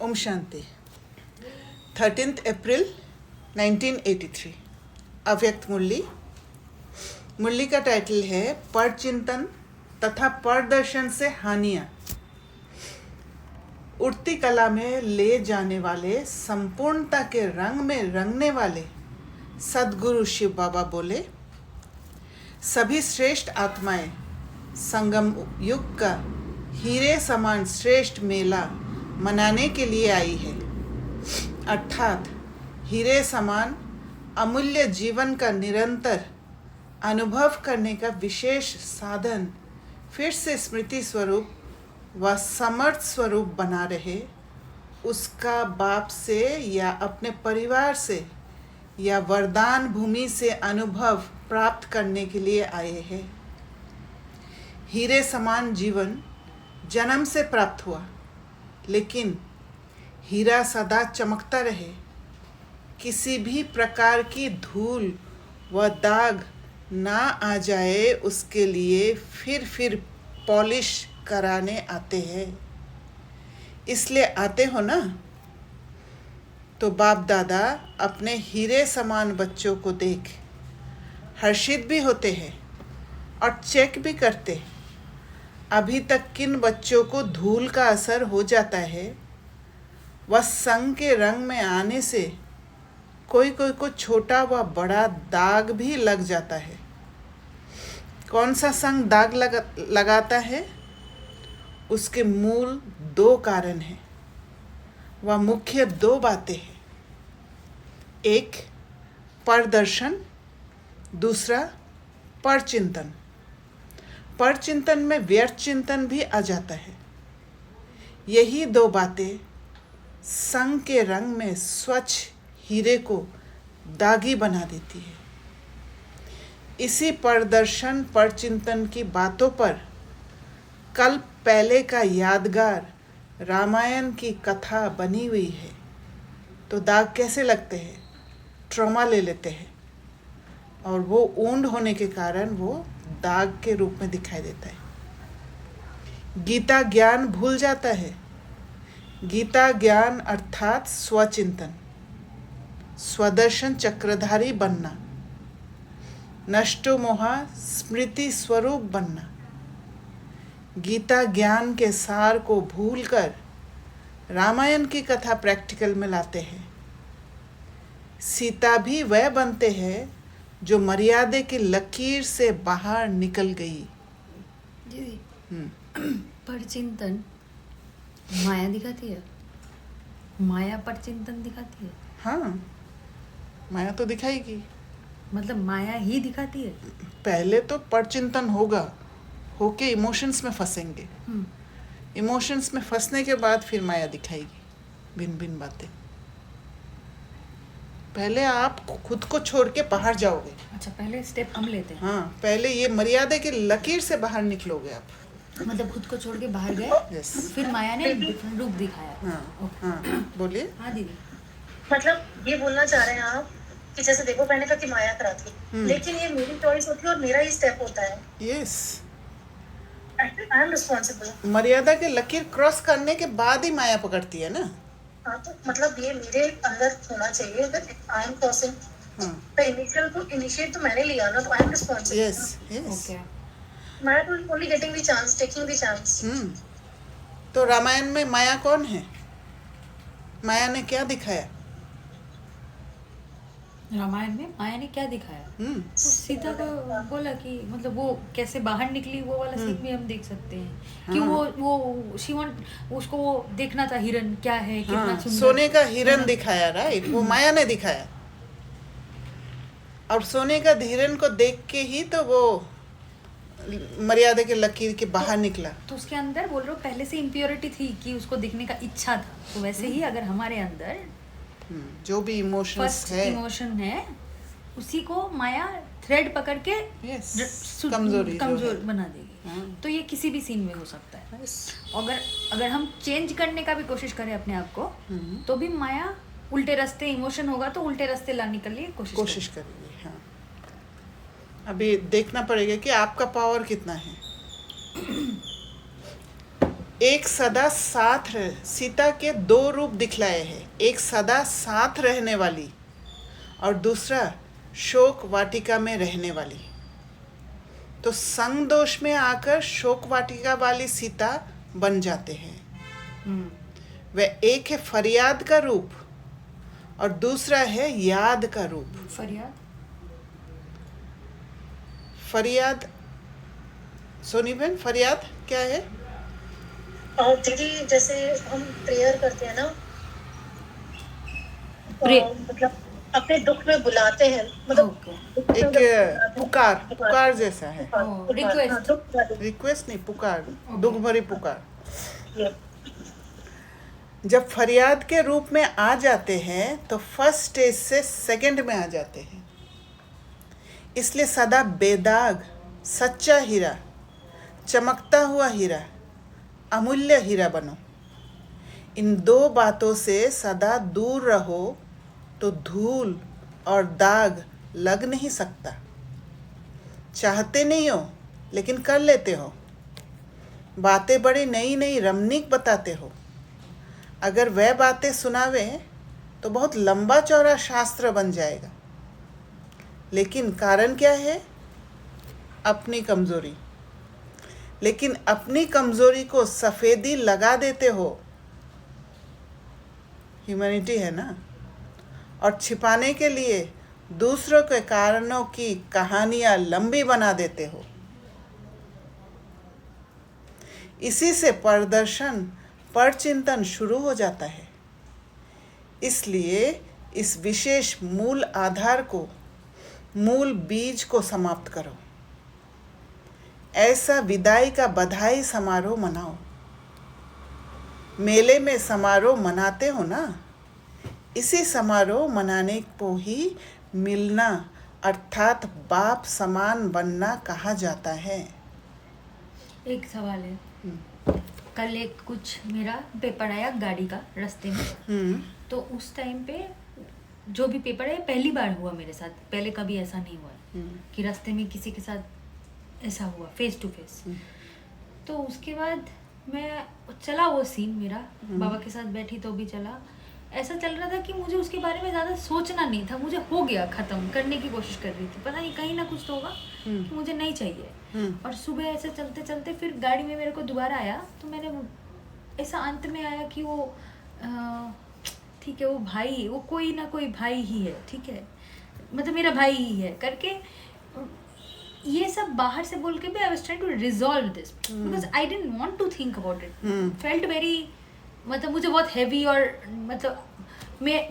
ओम शांति। 13 अप्रैल 1983। अव्यक्त मुरली। मुरली का टाइटल है पर चिंतन तथा परदर्शन से हानियाँ। उठती कला में ले जाने वाले, संपूर्णता के रंग में रंगने वाले सद्गुरु शिव बाबा बोले, सभी श्रेष्ठ आत्माएं संगम युग का हीरे समान श्रेष्ठ मेला मनाने के लिए आई है। अर्थात हीरे समान अमूल्य जीवन का निरंतर अनुभव करने का विशेष साधन फिर से स्मृति स्वरूप व समर्थ स्वरूप बना रहे, उसका बाप से या अपने परिवार से या वरदान भूमि से अनुभव प्राप्त करने के लिए आए हैं। हीरे समान जीवन जन्म से प्राप्त हुआ, लेकिन हीरा सदा चमकता रहे, किसी भी प्रकार की धूल व दाग ना आ जाए, उसके लिए फिर पॉलिश कराने आते हैं। इसलिए आते हो ना, तो बाप दादा अपने हीरे समान बच्चों को देख हर्षित भी होते हैं और चेक भी करते हैं अभी तक किन बच्चों को धूल का असर हो जाता है। वह संग के रंग में आने से कोई को छोटा व बड़ा दाग भी लग जाता है। कौन सा संग दाग लगाता है? उसके मूल दो कारण हैं, वह मुख्य दो बातें हैं। एक परदर्शन, दूसरा परचिंतन। परचिंतन में व्यर्थ चिंतन भी आ जाता है। यही दो बातें संग के रंग में स्वच्छ हीरे को दागी बना देती है। इसी परदर्शन परचिंतन की बातों पर कल पहले का यादगार रामायण की कथा बनी हुई है। तो दाग कैसे लगते हैं? ट्रॉमा ले लेते हैं और वो ऊंड होने के कारण वो दाग के रूप में दिखाई देता है। गीता ज्ञान भूल जाता है। गीता ज्ञान अर्थात स्वचिंतन, स्वदर्शन चक्रधारी बनना, नष्टो मोहा स्मृति स्वरूप बनना। गीता ज्ञान के सार को भूलकर रामायण की कथा प्रैक्टिकल में लाते हैं। सीता भी वह बनते हैं जो मर्यादे की लकीर से बाहर निकल गई। दीदी, परचिंतन माया दिखाती है, माया परचिंतन दिखाती है। हाँ, माया तो दिखाएगी। मतलब माया ही दिखाती है। पहले तो परचिंतन होके इमोशंस में फंसेंगे। इमोशंस में फंसने के बाद फिर माया दिखाएगी भिन्न भिन्न बातें। पहले आप खुद को छोड़ के बाहर जाओगे। अच्छा, पहले स्टेप हम लेते हैं। हाँ, पहले ये मर्यादा की लकीर से बाहर निकलोगे आप। मतलब खुद को छोड़ के बाहर गए। यस। फिर माया ने डिफरेंट रूप दिखाया। हाँ, बोलिए। हाँ दीदी, मतलब ये बोलना चाह रहे हैं आप कि जैसे देखो मैंने कहा कि माया कराती, लेकिन ये मेरी चॉइस होती है और मेरा ही स्टेप होता है। Yes, I am responsible. मर्यादा के लकीर क्रॉस करने के बाद ही माया पकड़ती है ना। हाँ, तो मतलब ये मेरे अंदर होना चाहिए दैट आई एम क्रॉसिंग। तो इनिशिएट तो मैंने लिया ना, तो I am responsible. Yes yes. Okay. Maya तो only getting the chance, taking the chance. तो रामायण में माया कौन है? माया ने क्या दिखाया? रामायण में माया ने क्या दिखाया? तो सीता को बोला कि मतलब वो कैसे बाहर निकली, वो वाला सीन भी हम देख सकते हैं। कि वो शी वांट, उसको वो देखना था हिरन क्या है, कितना सुंदर। सोने का हिरन दिखाया, राइट? वो माया ने दिखाया। और सोने का हिरन को देख के ही तो वो मर्यादा के लकीर के बाहर निकला। तो उसके अंदर बोल रहे हो पहले से इम्प्योरिटी थी कि उसको दिखने का इच्छा था। तो वैसे ही अगर हमारे अंदर जो भी इमोशंस है, इमोशन है, उसी को माया थ्रेड पकड़ के कमजोर बना देगी। तो ये किसी भी सीन में हो सकता है। अगर हम चेंज करने का भी कोशिश करें अपने आप को, तो भी माया उल्टे रास्ते, इमोशन होगा तो उल्टे रास्ते लाने के लिए कोशिश करेगी। हाँ, अभी देखना पड़ेगा कि आपका पावर कितना है। एक सदा साथ सीता के दो रूप दिखलाए हैं, एक सदा साथ रहने वाली और दूसरा शोक वाटिका में रहने वाली। तो संग दोष में आकर शोक वाटिका वाली सीता बन जाते हैं। वह एक है फरियाद का रूप और दूसरा है याद का रूप। फरियाद सोनी बहन, फरियाद क्या है? और दीदी जैसे हम प्रेयर करते हैं ना, मतलब अपने दुख में बुलाते हैं, मतलब एक पुकार जैसा है। रिक्वेस्ट नहीं, पुकार, दुख भरी पुकार। जब फरियाद के रूप में आ जाते हैं तो फर्स्ट स्टेज से सेकंड में आ जाते हैं। इसलिए सदा बेदाग सच्चा हीरा, चमकता हुआ हीरा, अमूल्य हीरा बनो। इन दो बातों से सदा दूर रहो तो धूल और दाग लग नहीं सकता। चाहते नहीं हो लेकिन कर लेते हो। बातें बड़ी नई नई रमणीक बताते हो। अगर वह बातें सुनावे तो बहुत लंबा चौड़ा शास्त्र बन जाएगा। लेकिन कारण क्या है? अपनी कमज़ोरी। लेकिन अपनी कमज़ोरी को सफ़ेदी लगा देते हो। ह्यूमैनिटी है ना। और छिपाने के लिए दूसरों के कारणों की कहानियाँ लंबी बना देते हो। इसी से प्रदर्शन परचिंतन शुरू हो जाता है। इसलिए इस विशेष मूल आधार को, मूल बीज को समाप्त करो। ऐसा विदाई का बधाई समारोह मनाओ। मेले में समारोह मनाते हो ना, इसी समारोह मनाने को ही मिलना अर्थात बाप समान बनना कहा जाता है। एक सवाल है, कल एक कुछ मेरा पेपर आया गाड़ी का रास्ते में, तो उस टाइम पे जो भी पेपर है पहली बार हुआ मेरे साथ, पहले कभी ऐसा नहीं हुआ कि रास्ते में किसी के साथ ऐसा हुआ फेस टू फेस। तो उसके बाद मैं चला वो सीन मेरा, बाबा के साथ बैठी तो भी चला। ऐसा चल रहा था कि मुझे उसके बारे में ज़्यादा सोचना नहीं था, मुझे हो गया ख़त्म, करने की कोशिश कर रही थी, पता नहीं कहीं ना कुछ तो होगा कि मुझे नहीं चाहिए। और सुबह ऐसे चलते चलते फिर गाड़ी में मेरे को दोबारा आया, तो मैंने ऐसा अंत में आया कि वो ठीक है, वो भाई, वो कोई ना कोई भाई ही है, ठीक है, मतलब मेरा भाई ही है करके, ये सब बाहर से बोल के भी I was trying to resolve this because I didn't want to think about it. Felt very, मतलब मुझे बहुत हैवी, और मतलब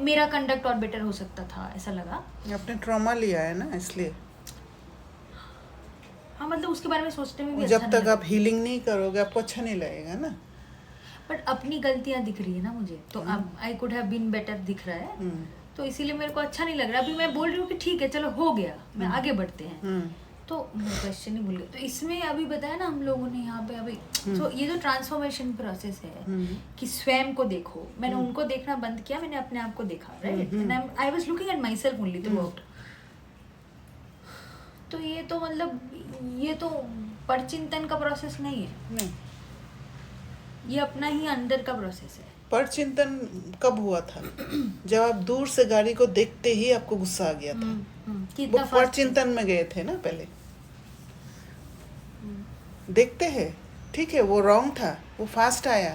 मेरा कंडक्ट और बेटर हो सकता था, ऐसा लगा। आपने ट्रॉमा लिया है ना, इसलिए। हाँ, मतलब उसके बारे में सोचने में भी जब अच्छा तक आप हीलिंग नहीं करोगे आपको अच्छा नहीं लगेगा ना। बट अपनी गलतियां दिख रही है ना मुझे, तो अब I could have been better दिख रहा है, तो इसीलिए मेरे को अच्छा नहीं लग रहा। अभी मैं बोल रही हूँ कि ठीक है चलो हो गया, मैं आगे बढ़ते हैं। तो क्वेश्चन ही भूल गया। तो इसमें अभी बताया ना हम लोगों ने यहाँ पे अभी, तो ये जो ट्रांसफॉर्मेशन प्रोसेस है कि स्वयं को देखो, मैंने उनको देखना बंद किया, मैंने अपने आप को देखा, right, and I was looking at my self only through out. तो ये तो मतलब ये तो परचिंतन का प्रोसेस नहीं है, ये अपना ही अंदर का प्रोसेस है। परचिंतन कब हुआ था? जब आप दूर से गाड़ी को देखते ही आपको गुस्सा आ गया था, वो परचिंतन में गए थे ना। पहले देखते हैं, ठीक है, वो रॉन्ग था, वो फास्ट आया,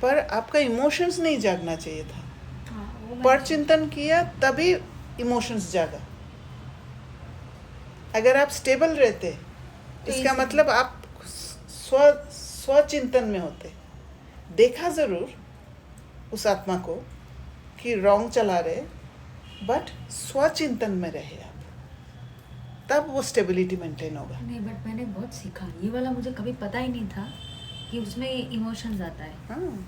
पर आपका इमोशंस नहीं जागना चाहिए था। परचिंतन किया तभी इमोशंस जागा। अगर आप स्टेबल रहते, इसका मतलब आप स्वचिंतन में होते, देखा जरूर उस आत्मा को कि रॉन्ग चला रहे, बट स्वचिंतन में रहे आप, तब वो स्टेबिलिटी मेंटेन होगा। नहीं, बट मैंने बहुत सीखा, ये वाला मुझे कभी पता ही नहीं था कि उसमें इमोशंस आता है। हाँ,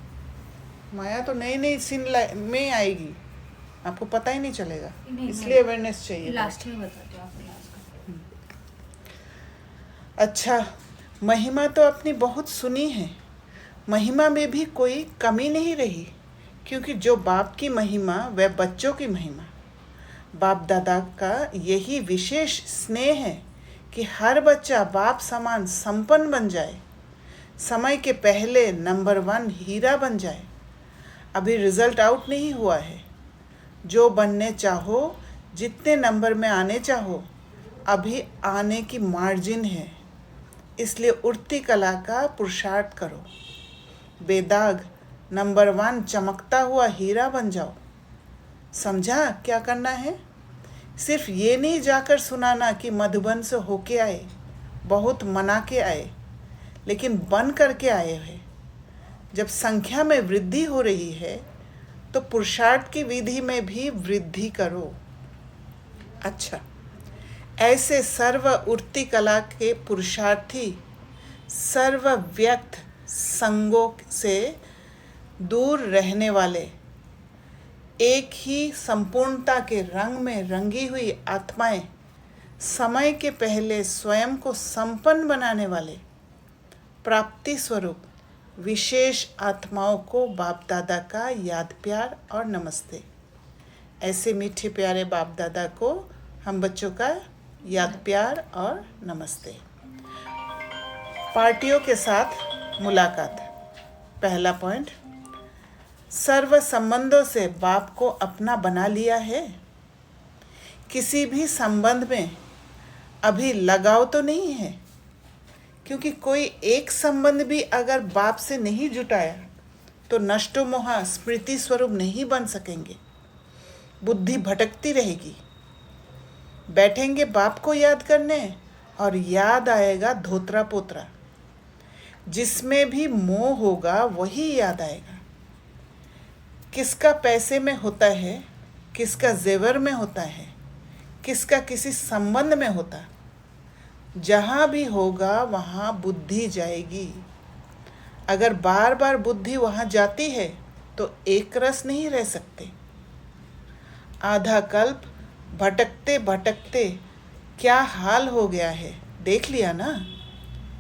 माया तो नई नई सीन में आएगी, आपको पता ही नहीं चलेगा, इसलिए अवेयरनेस चाहिए। लास्ट में बताते हो आप, लास्ट। अच्छा, महिमा तो अपनी बहुत सुनी है, महिमा में भी कोई कमी नहीं रही, क्योंकि जो बाप की महिमा वह बच्चों की महिमा। बाप दादा का यही विशेष स्नेह है कि हर बच्चा बाप समान संपन्न बन जाए, समय के पहले नंबर 1 हीरा बन जाए। अभी रिजल्ट आउट नहीं हुआ है। जो बनने चाहो, जितने नंबर में आने चाहो, अभी आने की मार्जिन है। इसलिए उड़ती कला का पुरुषार्थ करो। बेदाग नंबर 1 चमकता हुआ हीरा बन जाओ। समझा क्या करना है? सिर्फ ये नहीं जाकर सुनाना कि मधुबन से होके आए, बहुत मना के आए, लेकिन बन करके आए हैं। जब संख्या में वृद्धि हो रही है तो पुरुषार्थ की विधि में भी वृद्धि करो। अच्छा, ऐसे सर्व उड़ती कला के पुरुषार्थी सर्व व्यक्त संगों से दूर रहने वाले, एक ही संपूर्णता के रंग में रंगी हुई आत्माएं, समय के पहले स्वयं को संपन्न बनाने वाले प्राप्ति स्वरूप विशेष आत्माओं को बाप दादा का याद प्यार और नमस्ते। ऐसे मीठे प्यारे बाप दादा को हम बच्चों का याद प्यार और नमस्ते। पार्टियों के साथ मुलाकात। पहला पॉइंट, सर्व संबंधों से बाप को अपना बना लिया है। किसी भी संबंध में अभी लगाव तो नहीं है, क्योंकि कोई एक संबंध भी अगर बाप से नहीं जुटाया तो नष्टो मोहा स्मृति स्वरूप नहीं बन सकेंगे। बुद्धि भटकती रहेगी। बैठेंगे बाप को याद करने और याद आएगा धोत्रा पोत्रा। जिसमें भी मोह होगा वही याद आएगा। किसका पैसे में होता है, किसका जेवर में होता है, किसका किसी संबंध में होता, जहाँ भी होगा वहाँ बुद्धि जाएगी। अगर बार बार बुद्धि वहाँ जाती है तो एक रस नहीं रह सकते। आधा कल्प भटकते भटकते क्या हाल हो गया है देख लिया ना।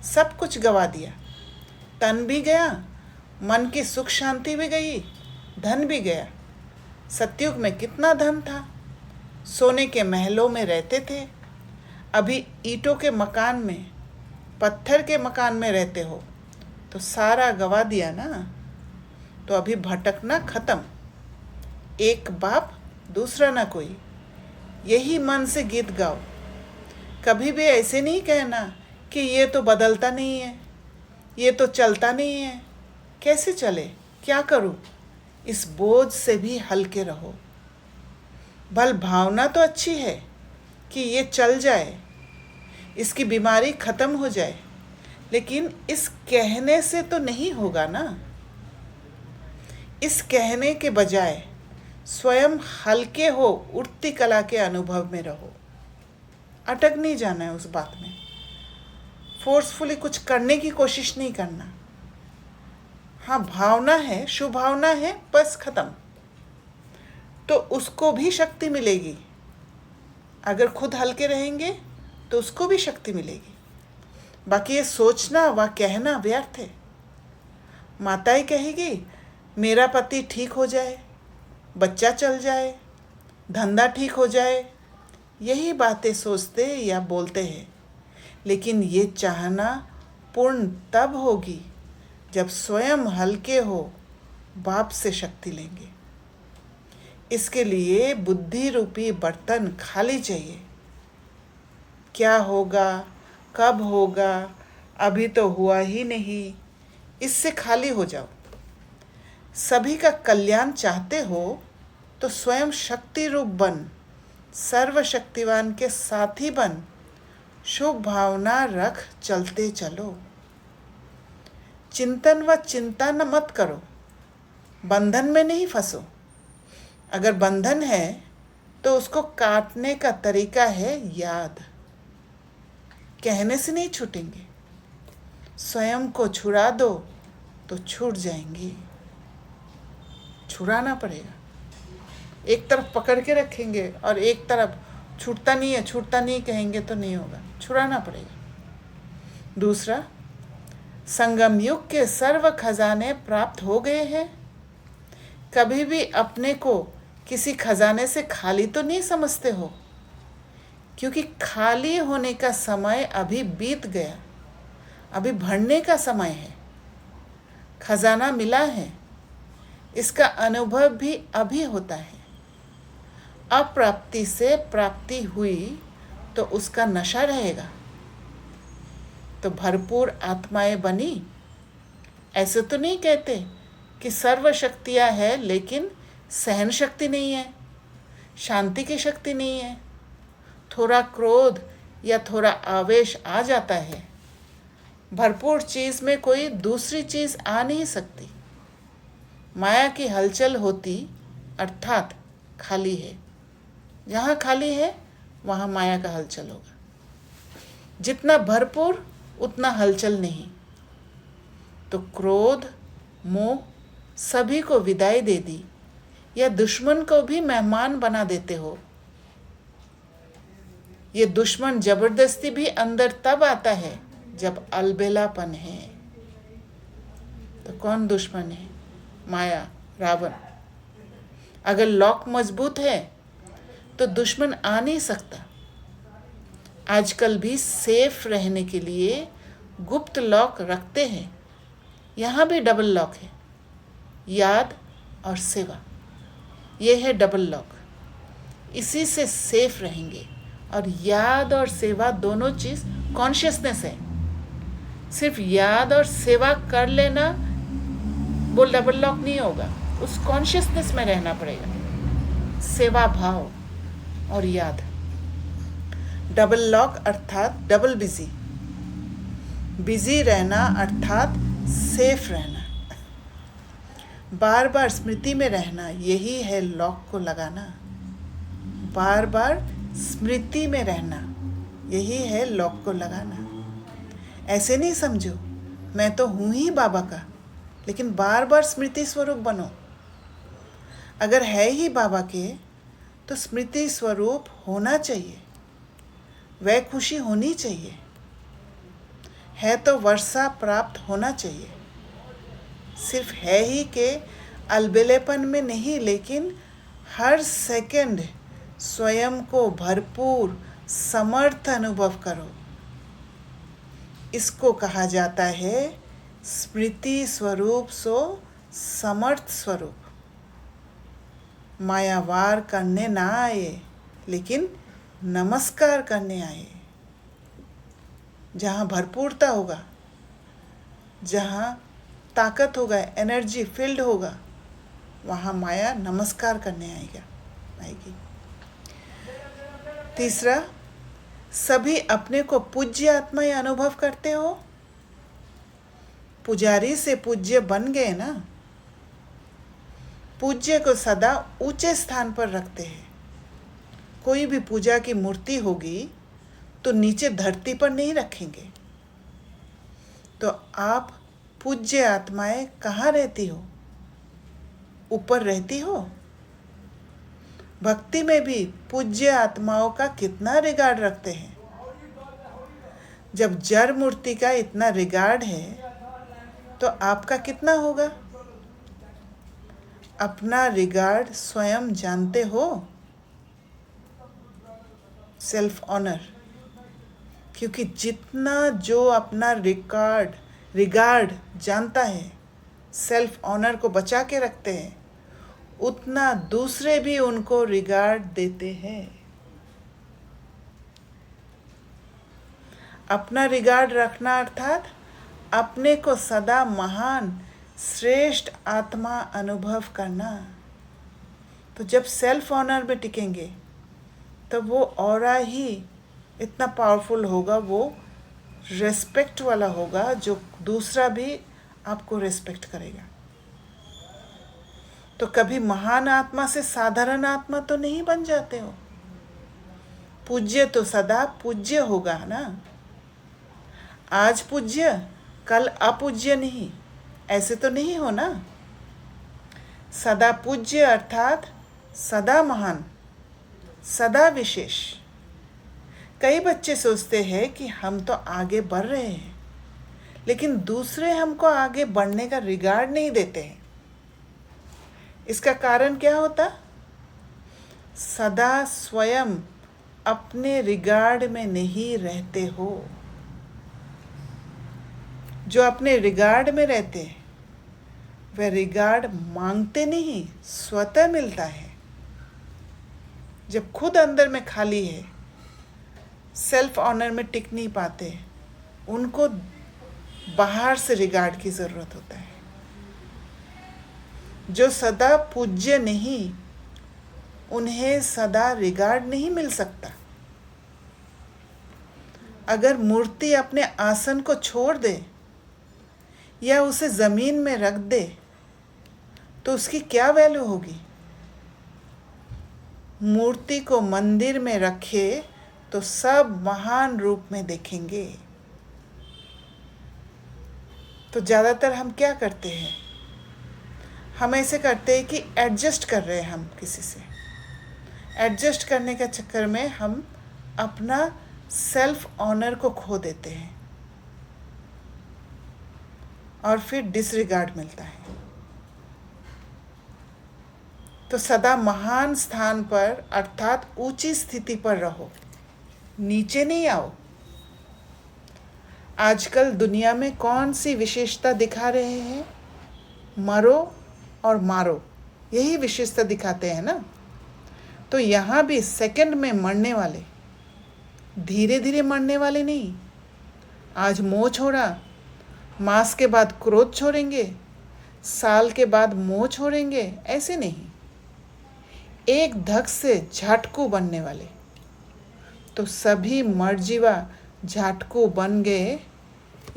सब कुछ गवा दिया। तन भी गया, मन की सुख शांति भी गई, धन भी गया। सतयुग में कितना धन था, सोने के महलों में रहते थे। अभी ईंटों के मकान में, पत्थर के मकान में रहते हो तो सारा गवा दिया ना। तो अभी भटकना खत्म। एक बाप दूसरा ना कोई, यही मन से गीत गाओ। कभी भी ऐसे नहीं कहना कि ये तो बदलता नहीं है, ये तो चलता नहीं है, कैसे चले, क्या करूं। इस बोझ से भी हल्के रहो। भल भावना तो अच्छी है कि ये चल जाए, इसकी बीमारी खत्म हो जाए, लेकिन इस कहने से तो नहीं होगा ना। इस कहने के बजाय स्वयं हल्के हो, उड़ती कला के अनुभव में रहो। अटक नहीं जाना है उस बात में। फोर्सफुली कुछ करने की कोशिश नहीं करना। हाँ, भावना है, शुभ भावना है, बस खत्म। तो उसको भी शक्ति मिलेगी। अगर खुद हल्के रहेंगे तो उसको भी शक्ति मिलेगी। बाकी ये सोचना व कहना व्यर्थ है। माताएं कहेगी मेरा पति ठीक हो जाए, बच्चा चल जाए, धंधा ठीक हो जाए, यही बातें सोचते या बोलते हैं। लेकिन ये चाहना पूर्ण तब होगी जब स्वयं हल्के हो, बाप से शक्ति लेंगे। इसके लिए बुद्धि रूपी बर्तन खाली चाहिए। क्या होगा, कब होगा, अभी तो हुआ ही नहीं, इससे खाली हो जाओ। सभी का कल्याण चाहते हो तो स्वयं शक्ति रूप बन, सर्वशक्तिवान के साथी बन, शुभ भावना रख चलते चलो। चिंतन व चिंता न मत करो, बंधन में नहीं फंसो। अगर बंधन है तो उसको काटने का तरीका है याद। कहने से नहीं छूटेंगे। स्वयं को छुड़ा दो तो छूट जाएंगे। छुड़ाना पड़ेगा। एक तरफ पकड़ के रखेंगे और एक तरफ छूटता नहीं है, छूटता नहीं कहेंगे तो नहीं होगा। छुड़ाना पड़ेगा। दूसरा, संगम युग के सर्व खजाने प्राप्त हो गए हैं। कभी भी अपने को किसी खजाने से खाली तो नहीं समझते हो, क्योंकि खाली होने का समय अभी बीत गया। अभी भरने का समय है। खजाना मिला है, इसका अनुभव भी अभी होता है। अप्राप्ति से प्राप्ति हुई तो उसका नशा रहेगा। तो भरपूर आत्माएं बनी, ऐसे तो नहीं कहते कि सर्व शक्तियाँ है लेकिन सहन शक्ति नहीं है, शांति की शक्ति नहीं है। थोड़ा क्रोध या थोड़ा आवेश आ जाता है। भरपूर चीज़ में कोई दूसरी चीज़ आ नहीं सकती। माया की हलचल होती अर्थात खाली है। जहाँ खाली है वहाँ माया का हलचल होगा। जितना भरपूर उतना हलचल नहीं। तो क्रोध, मोह सभी को विदाई दे दी या दुश्मन को भी मेहमान बना देते हो। ये दुश्मन जबरदस्ती भी अंदर तब आता है जब अलबेलापन है। तो कौन दुश्मन है? माया, रावण। अगर लॉक मजबूत है तो दुश्मन आ नहीं सकता। आजकल भी सेफ रहने के लिए गुप्त लॉक रखते हैं। यहाँ भी डबल लॉक है, याद और सेवा। ये है डबल लॉक। इसी से सेफ रहेंगे। और याद और सेवा दोनों चीज़ कॉन्शियसनेस है। सिर्फ याद और सेवा कर लेना वो डबल लॉक नहीं होगा, उस कॉन्शियसनेस में रहना पड़ेगा। सेवा भाव और याद। डबल लॉक अर्थात डबल बिजी। बिजी रहना अर्थात सेफ रहना। बार बार स्मृति में रहना, यही है लॉक को लगाना। बार बार स्मृति में रहना, यही है लॉक को लगाना। ऐसे नहीं समझो मैं तो हूँ ही बाबा का, लेकिन बार बार स्मृति स्वरूप बनो। अगर है ही बाबा के तो स्मृति स्वरूप होना चाहिए, वह खुशी होनी चाहिए। है तो वर्षा प्राप्त होना चाहिए। सिर्फ है ही के अलबेलेपन में नहीं, लेकिन हर सेकंड स्वयं को भरपूर समर्थ अनुभव करो। इसको कहा जाता है स्मृति स्वरूप सो समर्थ स्वरूप। मायावार करने ना आए, लेकिन नमस्कार करने आए। जहाँ भरपूरता होगा, जहाँ ताकत होगा, एनर्जी फील्ड होगा, वहाँ माया नमस्कार करने आएगी। तीसरा, सभी अपने को पूज्य आत्मा या अनुभव करते हो। पुजारी से पूज्य बन गए ना। पूज्य को सदा ऊंचे स्थान पर रखते हैं। कोई भी पूजा की मूर्ति होगी तो नीचे धरती पर नहीं रखेंगे। तो आप पूज्य आत्माएं कहाँ रहती हो? ऊपर रहती हो। भक्ति में भी पूज्य आत्माओं का कितना रिगार्ड रखते हैं। जब जड़ मूर्ति का इतना रिगार्ड है तो आपका कितना होगा? अपना रिगार्ड स्वयं जानते हो। Self honour. क्योंकि जितना जो अपना रिगार्ड जानता है, सेल्फ ऑनर को बचा के रखते हैं, उतना दूसरे भी उनको रिगार्ड देते हैं। अपना रिगार्ड रखना अर्थात अपने को सदा महान श्रेष्ठ आत्मा अनुभव करना। तो जब सेल्फ ऑनर में टिकेंगे तो वो ऑरा ही इतना पावरफुल होगा, वो रेस्पेक्ट वाला होगा, जो दूसरा भी आपको रेस्पेक्ट करेगा। तो कभी महान आत्मा से साधारण आत्मा तो नहीं बन जाते हो। पूज्य तो सदा पूज्य होगा ना। आज पूज्य कल अपूज्य नहीं, ऐसे तो नहीं हो ना। सदा पूज्य अर्थात सदा महान, सदा विशेष। कई बच्चे सोचते हैं कि हम तो आगे बढ़ रहे हैं, लेकिन दूसरे हमको आगे बढ़ने का रिगार्ड नहीं देते हैं। इसका कारण क्या होता? सदा स्वयं अपने रिगार्ड में नहीं रहते हो। जो अपने रिगार्ड में रहते हैं वह रिगार्ड मांगते नहीं, स्वतः मिलता है। जब खुद अंदर में खाली है, सेल्फ ऑनर में टिक नहीं पाते, उनको बाहर से रिगार्ड की ज़रूरत होता है। जो सदा पूज्य नहीं, उन्हें सदा रिगार्ड नहीं मिल सकता। अगर मूर्ति अपने आसन को छोड़ दे या उसे ज़मीन में रख दे तो उसकी क्या वैल्यू होगी? मूर्ति को मंदिर में रखे तो सब महान रूप में देखेंगे। तो ज़्यादातर हम क्या करते हैं? हम ऐसे करते हैं कि एडजस्ट कर रहे हैं हम किसी से। एडजस्ट करने के चक्कर में हम अपना सेल्फ ऑनर को खो देते हैं और फिर डिसरिगार्ड मिलता है। तो सदा महान स्थान पर अर्थात ऊंची स्थिति पर रहो, नीचे नहीं आओ। आजकल दुनिया में कौन सी विशेषता दिखा रहे हैं? मरो और मारो, यही विशेषता दिखाते हैं ना। तो यहाँ भी सेकंड में मरने वाले, धीरे धीरे मरने वाले नहीं। आज मोह छोड़ा, मास के बाद क्रोध छोड़ेंगे, साल के बाद मोह छोड़ेंगे, ऐसे नहीं। एक धक से झाटकू बनने वाले। तो सभी मरजीवा झाटकू बन गए,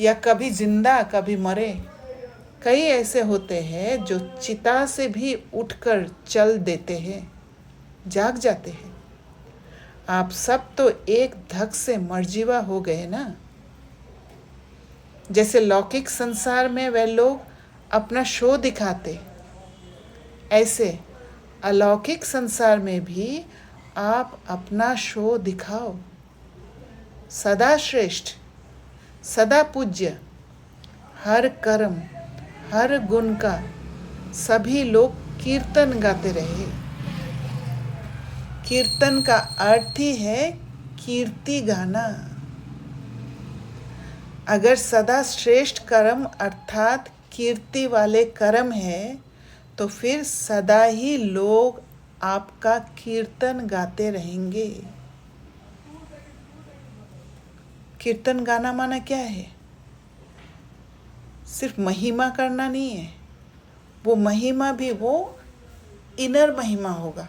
या कभी जिंदा कभी मरे। कई ऐसे होते हैं जो चिता से भी उठकर चल देते हैं, जाग जाते हैं। आप सब तो एक धक से मरजीवा हो गए ना। जैसे लौकिक संसार में वे लोग अपना शो दिखाते, ऐसे अलौकिक संसार में भी आप अपना शो दिखाओ। सदा श्रेष्ठ, सदा पूज्य, हर कर्म हर गुण का सभी लोग कीर्तन गाते रहे। कीर्तन का अर्थ ही है कीर्ति गाना। अगर सदा श्रेष्ठ कर्म अर्थात कीर्ति वाले कर्म है, तो फिर सदा ही लोग आपका कीर्तन गाते रहेंगे। कीर्तन गाना माना क्या है? सिर्फ महिमा करना नहीं है। वो महिमा भी वो इनर महिमा होगा,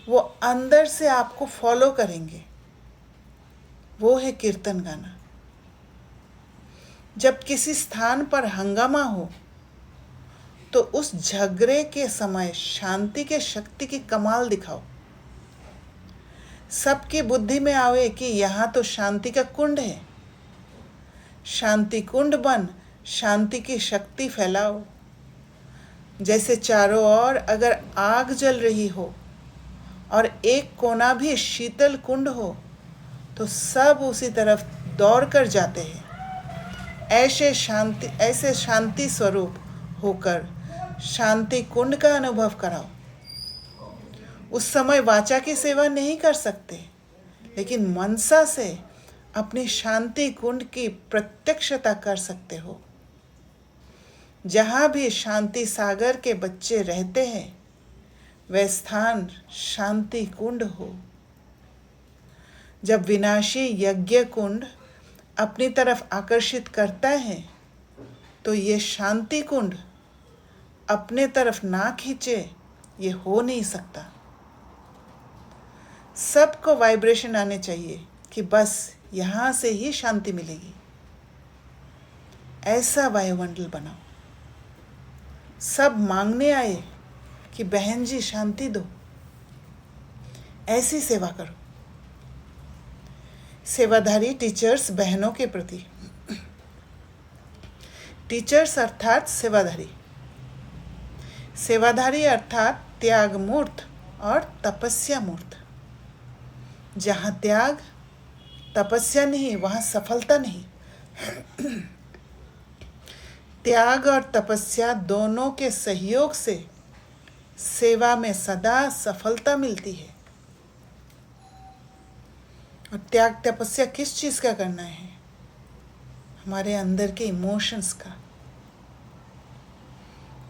वो अंदर से आपको फॉलो करेंगे, वो है कीर्तन गाना। जब किसी स्थान पर हंगामा हो तो उस झगड़े के समय शांति के शक्ति की कमाल दिखाओ। सबकी बुद्धि में आवे कि यहाँ तो शांति का कुंड है। शांति कुंड बन शांति की शक्ति फैलाओ। जैसे चारों ओर अगर आग जल रही हो और एक कोना भी शीतल कुंड हो, तो सब उसी तरफ दौड़ कर जाते हैं। ऐसे शांति स्वरूप होकर शांति कुंड का अनुभव कराओ। उस समय वाचा की सेवा नहीं कर सकते, लेकिन मनसा से अपनी शांति कुंड की प्रत्यक्षता कर सकते हो। जहाँ भी शांति सागर के बच्चे रहते हैं, वह स्थान शांति कुंड हो। जब विनाशी यज्ञ कुंड अपनी तरफ आकर्षित करता है, तो ये शांति कुंड अपने तरफ ना खींचे, ये हो नहीं सकता। सबको वाइब्रेशन आने चाहिए कि बस यहाँ से ही शांति मिलेगी। ऐसा वायुमंडल बनाओ। सब मांगने आए कि बहन जी शांति दो, ऐसी सेवा करो। सेवाधारी टीचर्स बहनों के प्रति, टीचर्स अर्थात सेवाधारी, सेवाधारी अर्थात त्याग मूर्त और तपस्या मूर्त। जहाँ त्याग तपस्या नहीं, वहाँ सफलता नहीं। त्याग और तपस्या दोनों के सहयोग से सेवा में सदा सफलता मिलती है। और त्याग तपस्या किस चीज़ का करना है? हमारे अंदर के इमोशंस का।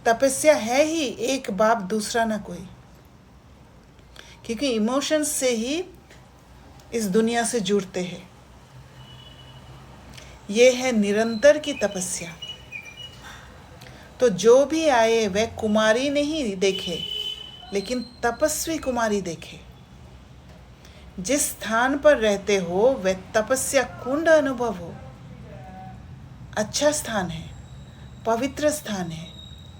तपस्या है ही एक बाप दूसरा ना कोई, क्योंकि इमोशंस से ही इस दुनिया से जुड़ते हैं। ये है निरंतर की तपस्या। तो जो भी आए वह कुमारी नहीं देखे, लेकिन तपस्वी कुमारी देखे। जिस स्थान पर रहते हो वह तपस्या कुंड अनुभव हो। अच्छा स्थान है, पवित्र स्थान है,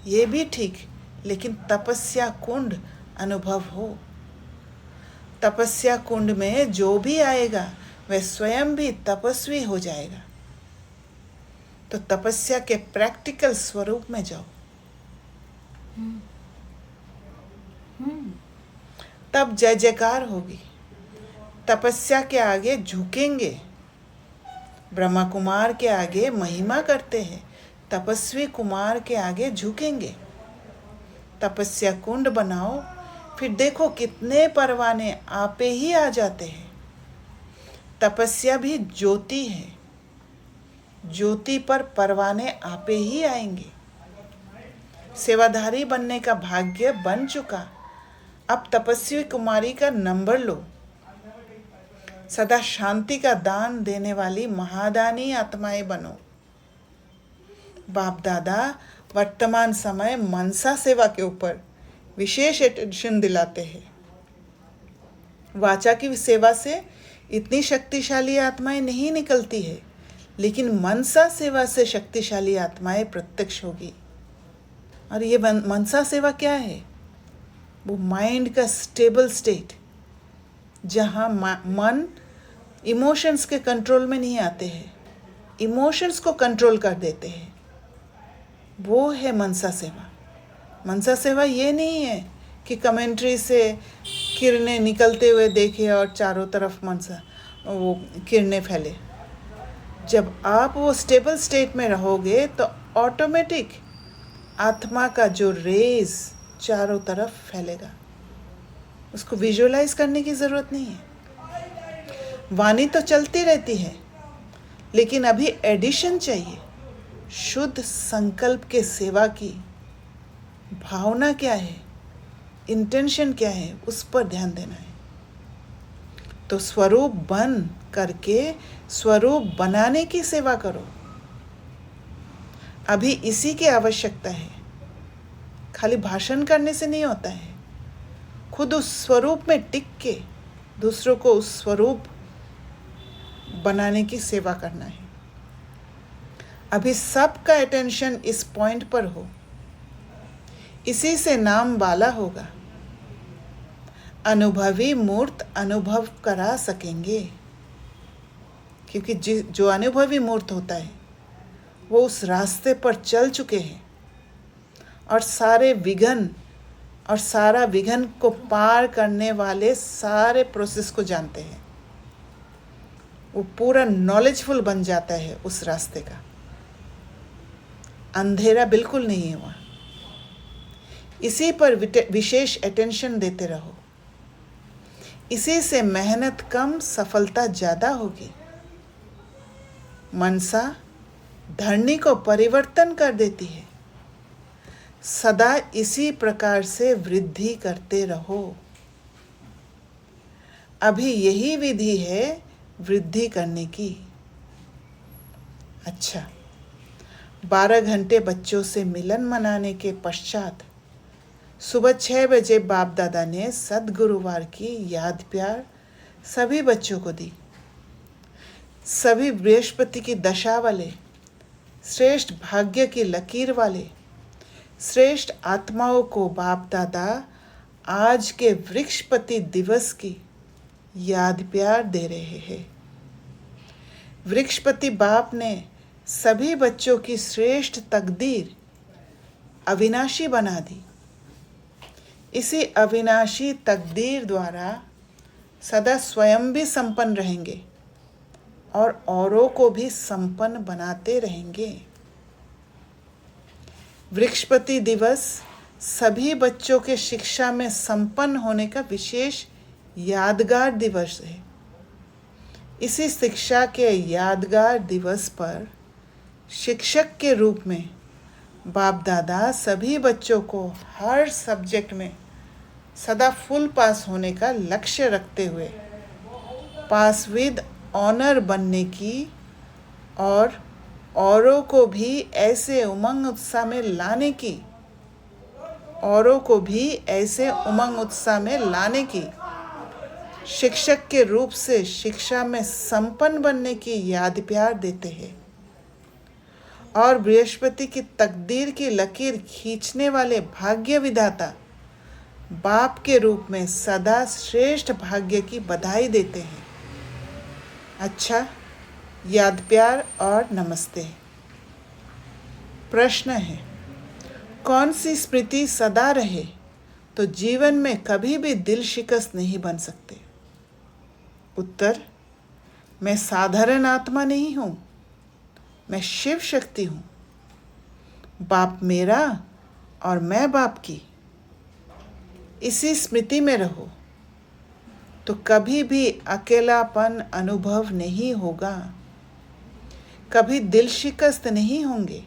ये भी ठीक, लेकिन तपस्या कुंड अनुभव हो। तपस्या कुंड में जो भी आएगा वह स्वयं भी तपस्वी हो जाएगा। तो तपस्या के प्रैक्टिकल स्वरूप में जाओ, तब जय जयकार होगी। तपस्या के आगे झुकेंगे, ब्रह्मा कुमार के आगे महिमा करते हैं, तपस्वी कुमार के आगे झुकेंगे। तपस्या कुंड बनाओ, फिर देखो कितने परवाने आपे ही आ जाते हैं। तपस्या भी ज्योति है, ज्योति पर परवाने आपे ही आएंगे। सेवाधारी बनने का भाग्य बन चुका, अब तपस्वी कुमारी का नंबर लो। सदा शांति का दान देने वाली महादानी आत्माएं बनो। बाप दादा वर्तमान समय मनसा सेवा के ऊपर विशेष अटेंशन दिलाते हैं। वाचा की सेवा से इतनी शक्तिशाली आत्माएं नहीं निकलती है, लेकिन मनसा सेवा से शक्तिशाली आत्माएं प्रत्यक्ष होगी। और ये मनसा सेवा क्या है? वो माइंड का स्टेबल स्टेट, जहाँ मन इमोशंस के कंट्रोल में नहीं आते हैं, इमोशंस को कंट्रोल कर देते हैं, वो है मनसा सेवा। मनसा सेवा ये नहीं है कि कमेंट्री से किरणें निकलते हुए देखे और चारों तरफ मनसा वो किरणें फैले। जब आप वो स्टेबल स्टेट में रहोगे तो ऑटोमेटिक आत्मा का जो रेज चारों तरफ फैलेगा। उसको विजुअलाइज करने की ज़रूरत नहीं है। वाणी तो चलती रहती है, लेकिन अभी एडिशन चाहिए। शुद्ध संकल्प के सेवा की भावना क्या है, इंटेंशन क्या है, उस पर ध्यान देना है। तो स्वरूप बन करके स्वरूप बनाने की सेवा करो। अभी इसी की आवश्यकता है। खाली भाषण करने से नहीं होता है, खुद उस स्वरूप में टिक के दूसरों को उस स्वरूप बनाने की सेवा करना है। अभी सबका अटेंशन इस पॉइंट पर हो, इसी से नाम वाला होगा। अनुभवी मूर्त अनुभव करा सकेंगे, क्योंकि जो अनुभवी मूर्त होता है वो उस रास्ते पर चल चुके हैं और सारे विघ्न और सारा विघ्न को पार करने वाले सारे प्रोसेस को जानते हैं। वो पूरा नॉलेजफुल बन जाता है उस रास्ते का। अंधेरा बिल्कुल नहीं है वहाँ। इसी पर विशेष अटेंशन देते रहो। इसी से मेहनत कम, सफलता ज़्यादा होगी। मनसा धरनी को परिवर्तन कर देती है। सदा इसी प्रकार से वृद्धि करते रहो। अभी यही विधि है वृद्धि करने की। अच्छा, 12 घंटे बच्चों से मिलन मनाने के पश्चात सुबह 6 बजे बाप दादा ने सद्गुरुवार की याद प्यार सभी बच्चों को दी। सभी बृहस्पति की दशा वाले, श्रेष्ठ भाग्य की लकीर वाले, श्रेष्ठ आत्माओं को बाप दादा आज के वृक्षपति दिवस की याद प्यार दे रहे हैं। वृक्षपति बाप ने सभी बच्चों की श्रेष्ठ तकदीर अविनाशी बना दी। इसी अविनाशी तकदीर द्वारा सदा स्वयं भी संपन्न रहेंगे और औरों को भी संपन्न बनाते रहेंगे। वृक्षपति दिवस सभी बच्चों के शिक्षा में संपन्न होने का विशेष यादगार दिवस है। इसी शिक्षा के यादगार दिवस पर शिक्षक के रूप में बाप दादा सभी बच्चों को हर सब्जेक्ट में सदा फुल पास होने का लक्ष्य रखते हुए पास विद ऑनर बनने की और औरों को भी ऐसे उमंग उत्साह में लाने की शिक्षक के रूप से शिक्षा में संपन्न बनने की याद प्यार देते हैं और बृहस्पति की तकदीर की लकीर खींचने वाले भाग्य विधाता बाप के रूप में सदा श्रेष्ठ भाग्य की बधाई देते हैं। अच्छा, याद प्यार और नमस्ते। प्रश्न है, कौन सी स्मृति सदा रहे तो जीवन में कभी भी दिल शिकस्त नहीं बन सकते? उत्तर, मैं साधारण आत्मा नहीं हूँ, मैं शिव शक्ति हूँ। बाप मेरा और मैं बाप की। इसी स्मृति में रहो तो कभी भी अकेलापन अनुभव नहीं होगा, कभी दिल शिकस्त नहीं होंगे,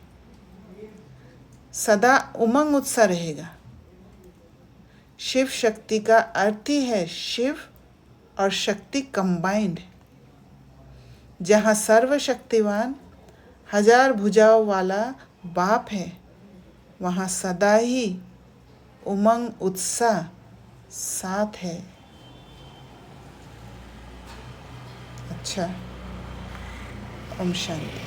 सदा उमंग उत्साह रहेगा। शिव शक्ति का अर्थ ही है शिव और शक्ति कंबाइंड। जहाँ सर्वशक्तिवान हजार भुजाओं वाला बाप है, वहाँ सदा ही उमंग उत्साह साथ है। अच्छा, ओम शांति।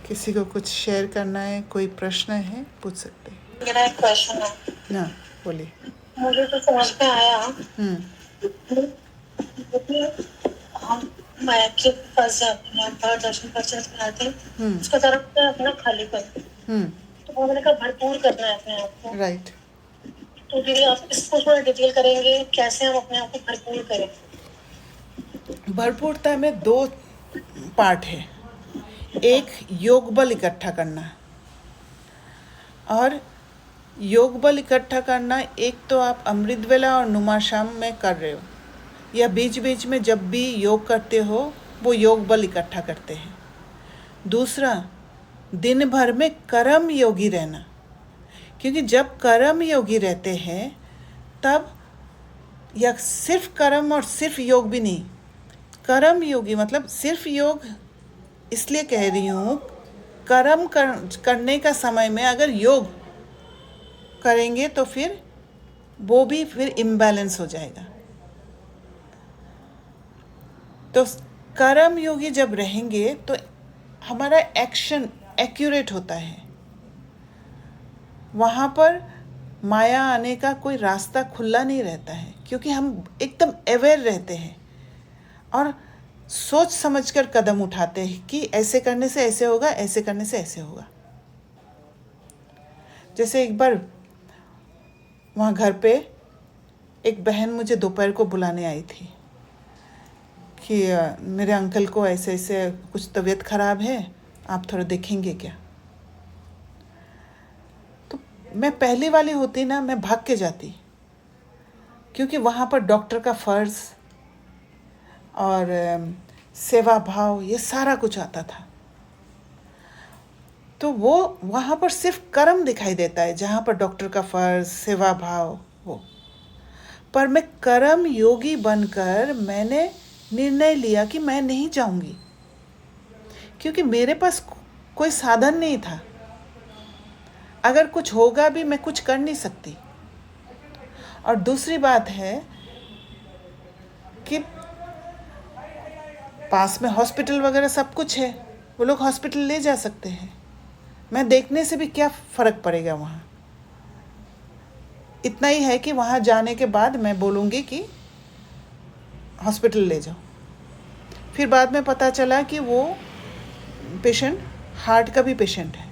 किसी को कुछ शेयर करना है, कोई प्रश्न है, पूछ सकते हैं। मेरा एक क्वेश्चन है ना, बोलिए। मुझे तो समझ में आया मैं के पास जाती हूँ, बाहर दर्शन परचेज कराते हैं, उसका तरफ से अपना खाली कर तो मैंने कहा भरपूर करना है अपने आप को। राइट। तो दीदी आप इसको थोड़ा डिटेल करेंगे, कैसे हम अपने आप को भरपूर करें? भरपूरता में दो पार्ट है। एक योग बल इकट्ठा करना, और योग बल इकट्ठा करना एक तो आप अमृत वेला और नुमा शाम में कर रहे हो, या बीच बीच में जब भी योग करते हो वो योग बल इकट्ठा करते हैं। दूसरा, दिन भर में कर्म योगी रहना, क्योंकि जब कर्म योगी रहते हैं तब, या सिर्फ कर्म और सिर्फ योग भी नहीं, कर्म योगी मतलब सिर्फ योग इसलिए कह रही हूँ, कर्म करने का समय में अगर योग करेंगे तो फिर वो भी फिर इम्बैलेंस हो जाएगा। तो कर्म योगी जब रहेंगे तो हमारा एक्शन एक्यूरेट होता है, वहाँ पर माया आने का कोई रास्ता खुला नहीं रहता है, क्योंकि हम एकदम अवेयर रहते हैं और सोच समझकर कदम उठाते हैं कि ऐसे करने से ऐसे होगा, ऐसे करने से ऐसे होगा। जैसे एक बार वहाँ घर पे एक बहन मुझे दोपहर को बुलाने आई थी कि मेरे अंकल को ऐसे ऐसे कुछ तबीयत ख़राब है, आप थोड़ा देखेंगे क्या? तो मैं पहली वाली होती ना, मैं भाग के जाती, क्योंकि वहाँ पर डॉक्टर का फ़र्ज़ और सेवा भाव ये सारा कुछ आता था। तो वो वहाँ पर सिर्फ कर्म दिखाई देता है, जहाँ पर डॉक्टर का फ़र्ज़, सेवा भाव वो। पर मैं कर्म योगी बनकर मैंने निर्णय लिया कि मैं नहीं जाऊँगी, क्योंकि मेरे पास कोई साधन नहीं था। अगर कुछ होगा भी मैं कुछ कर नहीं सकती। और दूसरी बात है कि पास में हॉस्पिटल वगैरह सब कुछ है, वो लोग हॉस्पिटल ले जा सकते हैं, मैं देखने से भी क्या फ़र्क पड़ेगा वहाँ। इतना ही है कि वहाँ जाने के बाद मैं बोलूँगी कि हॉस्पिटल ले जाओ। फिर बाद में पता चला कि वो पेशेंट हार्ट का भी पेशेंट है,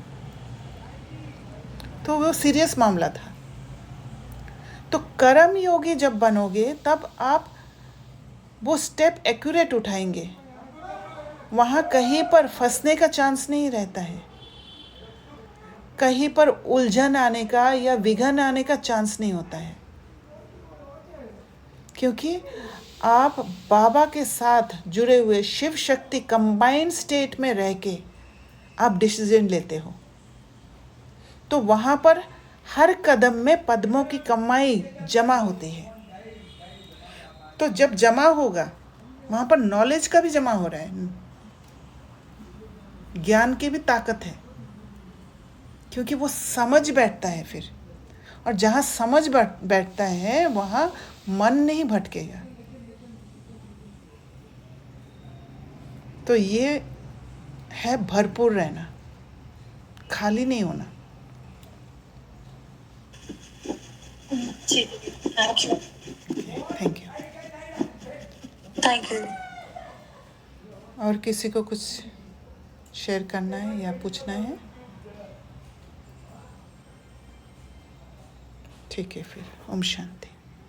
तो वो सीरियस मामला था। तो कर्म योगी जब बनोगे तब आप वो स्टेप एक्यूरेट उठाएंगे, वहाँ कहीं पर फंसने का चांस नहीं रहता है, कहीं पर उलझन आने का या विघन आने का चांस नहीं होता है, क्योंकि आप बाबा के साथ जुड़े हुए शिव शक्ति कंबाइंड स्टेट में रह के आप डिसीजन लेते हो। तो वहाँ पर हर कदम में पद्मों की कमाई जमा होती है। तो जब जमा होगा वहाँ पर नॉलेज का भी जमा हो रहा है, ज्ञान की भी ताकत है, क्योंकि वो समझ बैठता है फिर। और जहाँ समझ बैठता है वहाँ मन नहीं भटकेगा। तो ये है भरपूर रहना, खाली नहीं होना। जी thank you. Thank you. Thank you. और किसी को कुछ शेयर करना है या पूछना है? ठीक है, फिर ओम शांति।